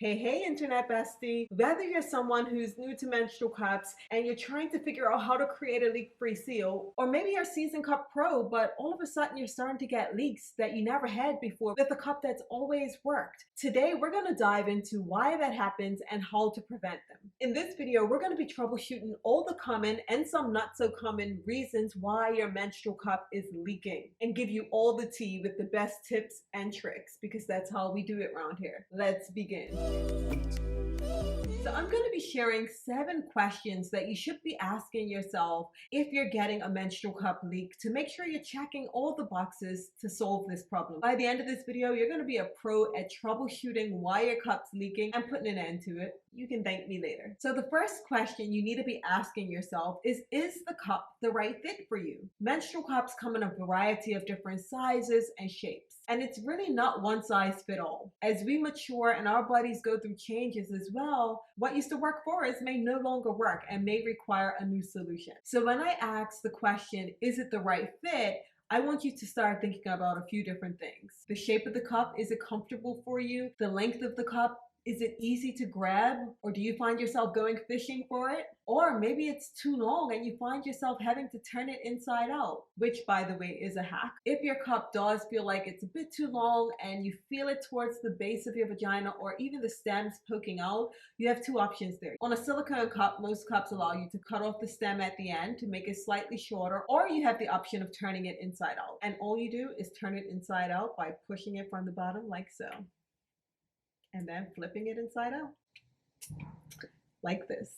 Hey, internet bestie. Whether you're someone who's new to menstrual cups and you're trying to figure out how to create a leak-free seal, or maybe you're a seasoned cup pro, but all of a sudden you're starting to get leaks that you never had before with a cup that's always worked. Today, we're gonna dive into why that happens and how to prevent them. In this video, we're gonna be troubleshooting all the common and some not so common reasons why your menstrual cup is leaking and give you all the tea with the best tips and tricks because that's how we do it around here. Let's begin. So I'm going to be sharing 7 questions that you should be asking yourself if you're getting a menstrual cup leak to make sure you're checking all the boxes to solve this problem. By the end of this video, you're going to be a pro at troubleshooting why your cup's leaking and putting an end to it. You can thank me later. So the first question you need to be asking yourself is the cup the right fit for you? Menstrual cups come in a variety of different sizes and shapes, and it's really not one size fit all. As we mature and our bodies go through changes as well, what used to work for us may no longer work and may require a new solution. So when I ask the question, is it the right fit? I want you to start thinking about a few different things. The shape of the cup, is it comfortable for you? The length of the cup, is it easy to grab, or do you find yourself going fishing for it? Or maybe it's too long and you find yourself having to turn it inside out, which by the way is a hack. If your cup does feel like it's a bit too long and you feel it towards the base of your vagina or even the stems poking out, you have 2 options there. On a silicone cup, most cups allow you to cut off the stem at the end to make it slightly shorter, or you have the option of turning it inside out. And all you do is turn it inside out by pushing it from the bottom like so, and then flipping it inside out like this.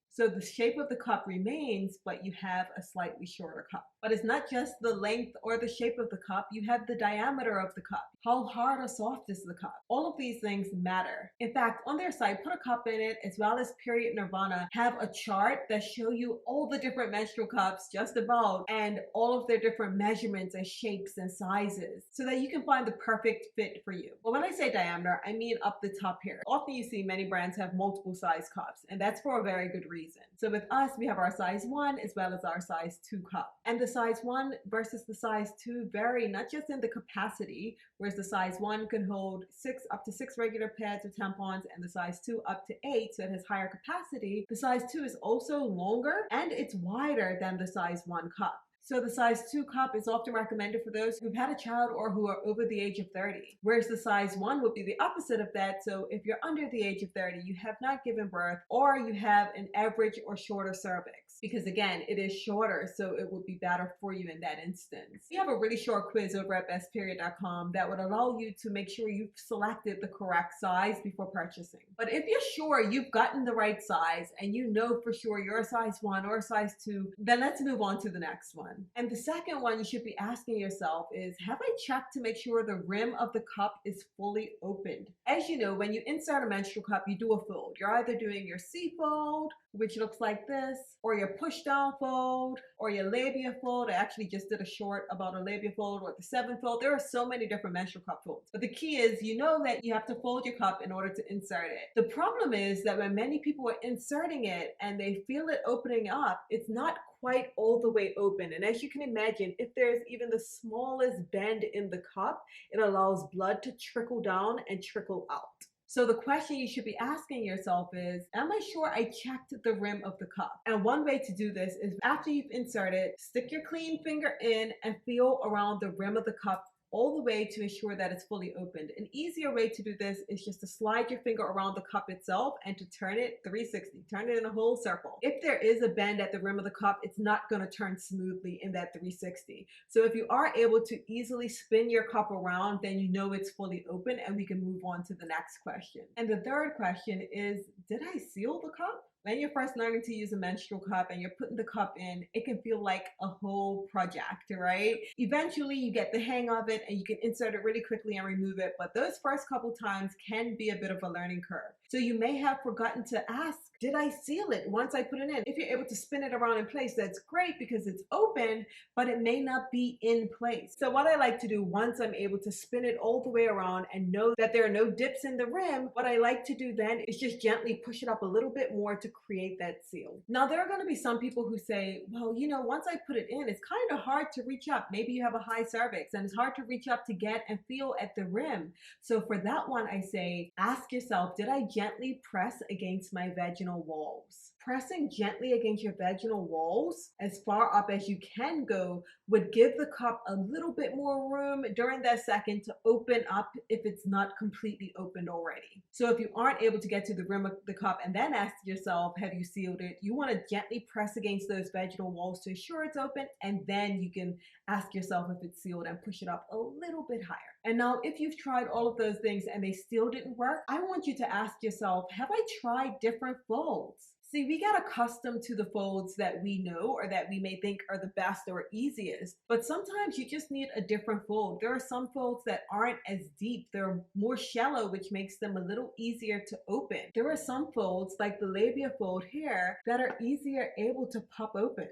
So the shape of the cup remains, but you have a slightly shorter cup. But it's not just the length or the shape of the cup, you have the diameter of the cup. How hard or soft is the cup? All of these things matter. In fact, on their site, Put a Cup in It, as well as Period Nirvana, have a chart that show you all the different menstrual cups, just about, and all of their different measurements and shapes and sizes, so that you can find the perfect fit for you. Well, when I say diameter, I mean up the top here. Often you see many brands have multiple size cups, and that's for a very good reason. So with us, we have our size 1 as well as our size 2 cup. And the size 1 versus the size 2 vary not just in the capacity, whereas the size 1 can hold up to 6 regular pads of tampons, and the size 2 up to 8, so it has higher capacity. The size 2 is also longer and it's wider than the size 1 cup. So the size 2 cup is often recommended for those who've had a child or who are over the age of 30, whereas the size 1 would be the opposite of that. So if you're under the age of 30, you have not given birth, or you have an average or shorter cervix, because again, it is shorter, so it would be better for you in that instance. We have a really short quiz over at bestperiod.com that would allow you to make sure you've selected the correct size before purchasing. But if you're sure you've gotten the right size and you know for sure you're a size 1 or a size 2, then let's move on to the next one. And the second one you should be asking yourself is, have I checked to make sure the rim of the cup is fully opened? As you know, when you insert a menstrual cup, you do a fold. You're either doing your C fold, which looks like this, or your push down fold, or your labia fold. I actually just did a short about a labia fold, or the 7 fold. There are so many different menstrual cup folds. But the key is, you know that you have to fold your cup in order to insert it. The problem is that when many people are inserting it and they feel it opening up, it's not quite all the way open. And as you can imagine, if there's even the smallest bend in the cup, it allows blood to trickle down and trickle out. So the question you should be asking yourself is, am I sure I checked the rim of the cup? And one way to do this is, after you've inserted, stick your clean finger in and feel around the rim of the cup all the way to ensure that it's fully opened. An easier way to do this is just to slide your finger around the cup itself and to turn it 360, turn it in a whole circle. If there is a bend at the rim of the cup, it's not going to turn smoothly in that 360. So if you are able to easily spin your cup around, then you know it's fully open, and we can move on to the next question. And the third question is, did I seal the cup? When you're first learning to use a menstrual cup and you're putting the cup in, it can feel like a whole project, right? Eventually you get the hang of it and you can insert it really quickly and remove it, but those first couple times can be a bit of a learning curve. So you may have forgotten to ask, did I seal it once I put it in? If you're able to spin it around in place, that's great because it's open, but it may not be in place. So what I like to do once I'm able to spin it all the way around and know that there are no dips in the rim, what I like to do then is just gently push it up a little bit more to create that seal. Now, there are going to be some people who say, well, you know, once I put it in, it's kind of hard to reach up. Maybe you have a high cervix and it's hard to reach up to get and feel at the rim. So for that one, I say, ask yourself, did I gently press against my vaginal walls? Pressing gently against your vaginal walls as far up as you can go would give the cup a little bit more room during that second to open up if it's not completely opened already. So if you aren't able to get to the rim of the cup and then ask yourself, have you sealed it? You want to gently press against those vaginal walls to ensure it's open, and then you can ask yourself if it's sealed and push it up a little bit higher. And now if you've tried all of those things and they still didn't work, I want you to ask yourself, have I tried different folds? See, we get accustomed to the folds that we know or that we may think are the best or easiest, but sometimes you just need a different fold. There are some folds that aren't as deep. They're more shallow, which makes them a little easier to open. There are some folds, like the labia fold here, that are easier able to pop open.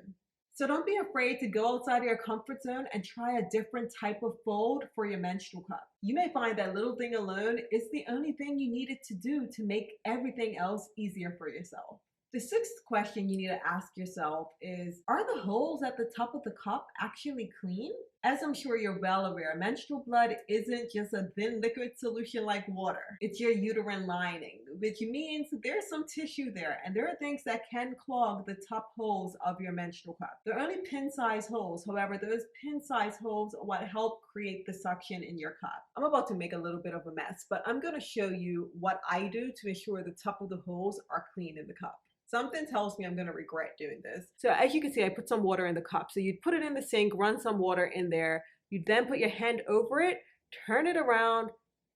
So don't be afraid to go outside of your comfort zone and try a different type of fold for your menstrual cup. You may find that little thing alone is the only thing you needed to do to make everything else easier for yourself. The sixth question you need to ask yourself is, are the holes at the top of the cup actually clean? As I'm sure you're well aware, menstrual blood isn't just a thin liquid solution like water. It's your uterine lining, which means there's some tissue there, and there are things that can clog the top holes of your menstrual cup. They're only pin-sized holes. However, those pin-sized holes are what help create the suction in your cup. I'm about to make a little bit of a mess, but I'm going to show you what I do to ensure the top of the holes are clean in the cup. Something tells me I'm going to regret doing this. So as you can see, I put some water in the cup. So you'd put it in the sink, run some water in there. You then put your hand over it, turn it around,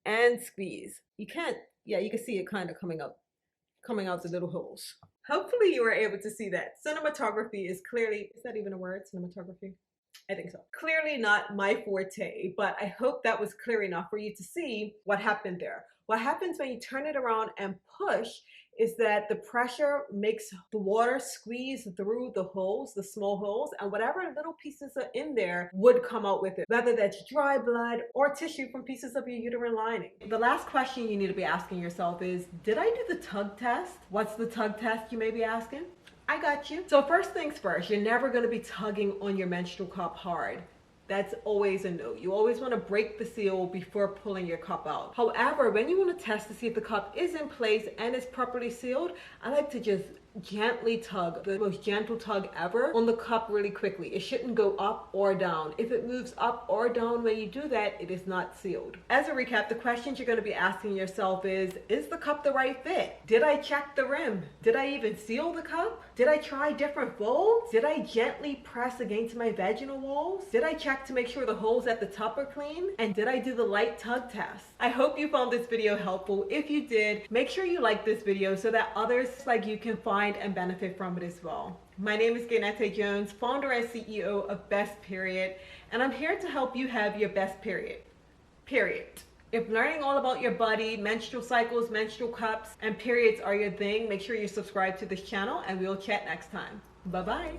and squeeze. You can see it kind of coming out the little holes. Hopefully you were able to see that. Cinematography is clearly, is that even a word, cinematography? I think so. Clearly not my forte, but I hope that was clear enough for you to see what happened there. What happens when you turn it around and push is that the pressure makes the water squeeze through the holes, the small holes, and whatever little pieces are in there would come out with it, whether that's dry blood or tissue from pieces of your uterine lining. The last question you need to be asking yourself is, did I do the tug test? What's the tug test, you may be asking? I got you. So first things first, you're never going to be tugging on your menstrual cup hard. That's always a no. You always want to break the seal before pulling your cup out. However, when you want to test to see if the cup is in place and is properly sealed, I like to just gently tug, the most gentle tug ever, on the cup really quickly. It shouldn't go up or down. If it moves up or down when you do that, it is not sealed. As a recap, the questions you're going to be asking yourself is the cup the right fit? Did I check the rim? Did I even seal the cup? Did I try different folds? Did I gently press against my vaginal walls? Did I check to make sure the holes at the top are clean? And did I do the light tug test? I hope you found this video helpful. If you did, make sure you like this video so that others like you can find and benefit from it as well. My name is Gaynette Jones, founder and CEO of Best Period, and I'm here to help you have your best period. If learning all about your body, menstrual cycles, menstrual cups, and periods are your thing, make sure you subscribe to this channel, and we'll chat next time. Bye-bye.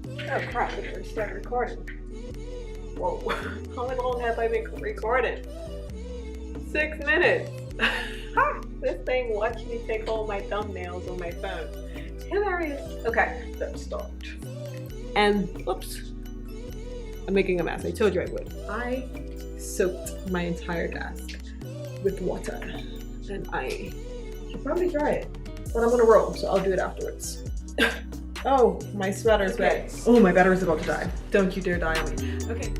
Oh crap, we already started recording. Whoa, how long have I been recording? 6 minutes. This thing watched me take all my thumbnails on my phone. Hilarious. Okay, let's start. And, oops. I'm making a mess. I told you I would. I soaked my entire desk with water. And I should probably dry it. But I'm gonna roll, so I'll do it afterwards. Oh, my sweater's wet. Oh, my battery's about to die. Don't you dare die on me. Okay.